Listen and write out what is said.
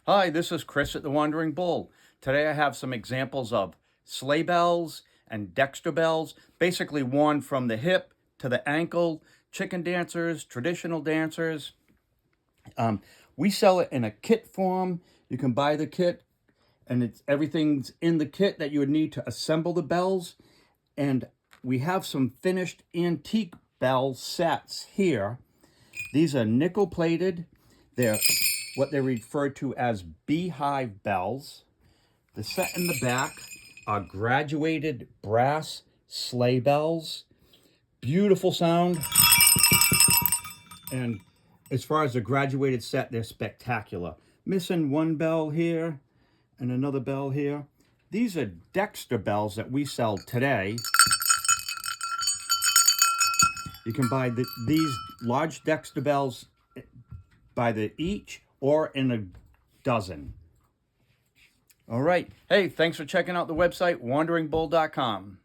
Hi, this is Chris at the Wandering Bull. Today I have some examples of sleigh bells and Dexter bells, basically worn from the hip to the ankle, chicken dancers, traditional dancers. We sell it in a kit form. You can buy the kit and everything's in the kit that you would need to assemble the bells. And we have some finished antique bell sets here. These are nickel plated. They're what they refer to as beehive bells. The set in the back are graduated brass sleigh bells. Beautiful sound. And as far as the graduated set, they're spectacular. Missing one bell here and another bell here. These are Dexter bells that we sell today. You can buy these large Dexter bells by the each or in a dozen. All right. Hey, thanks for checking out the website, wanderingbull.com.